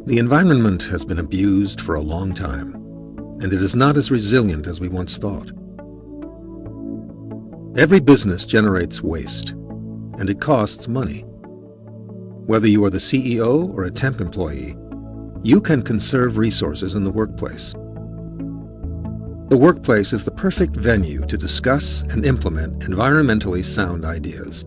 The environment has been abused for a long time, and it is not as resilient as we once thought. Every business generates waste, and it costs money. Whether you are the CEO or a temp employee, you can conserve resources in the workplace. The workplace is the perfect venue to discuss and implement environmentally sound ideas.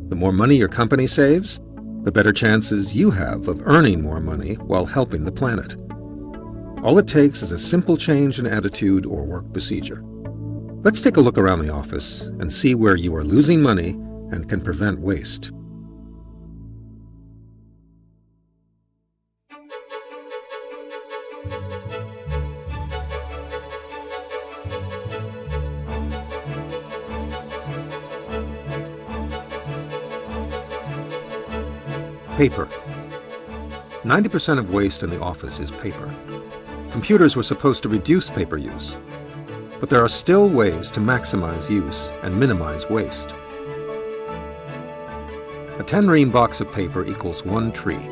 The more money your company saves, the better chances you have of earning more money while helping the planet. All it takes is a simple change in attitude or work procedure. Let's take a look around the office and see where you are losing money and can prevent waste. Paper. 90% of waste in the office is paper. Computers were supposed to reduce paper use, but there are still ways to maximize use and minimize waste. A 10-ream box of paper equals 1 tree.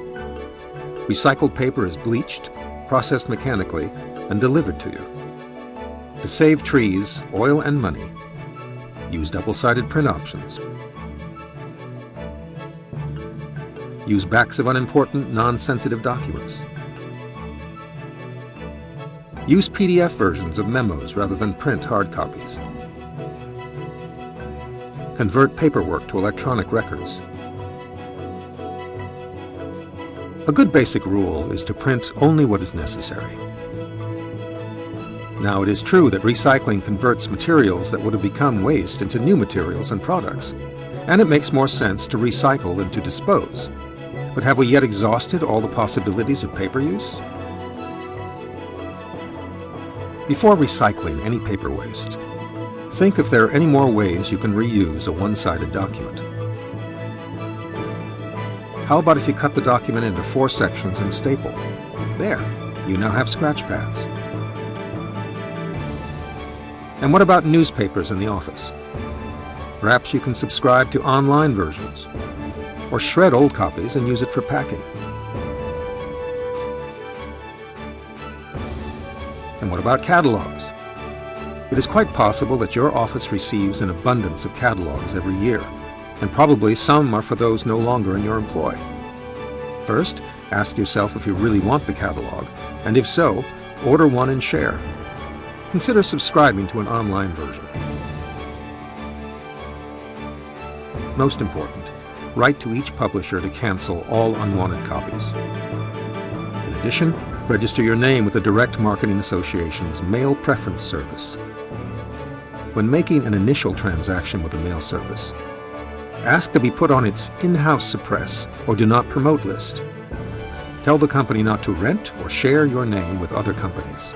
Recycled paper is bleached, processed mechanically, and delivered to you. To save trees, oil, and money, use double-sided print options. Use backs of unimportant, non-sensitive documents. Use PDF versions of memos rather than print hard copies. Convert paperwork to electronic records. A good basic rule is to print only what is necessary. Now, it is true that recycling converts materials that would have become waste into new materials and products, and it makes more sense to recycle than to dispose. But have we yet exhausted all the possibilities of paper use? Before recycling any paper waste, think if there are any more ways you can reuse a one-sided document. How about if you cut the document into 4 sections and staple? There, you now have scratch pads. And what about newspapers in the office? Perhaps you can subscribe to online versions, or shred old copies and use it for packing. And what about catalogs? It is quite possible that your office receives an abundance of catalogs every year, and probably some are for those no longer in your employ. First, ask yourself if you really want the catalog, and if so, order one and share. Consider subscribing to an online version. Most important, write to each publisher to cancel all unwanted copies. In addition, register your name with the Direct Marketing Association's Mail Preference Service. When making an initial transaction with a mail service, ask to be put on its in-house suppress or do not promote list. Tell the company not to rent or share your name with other companies.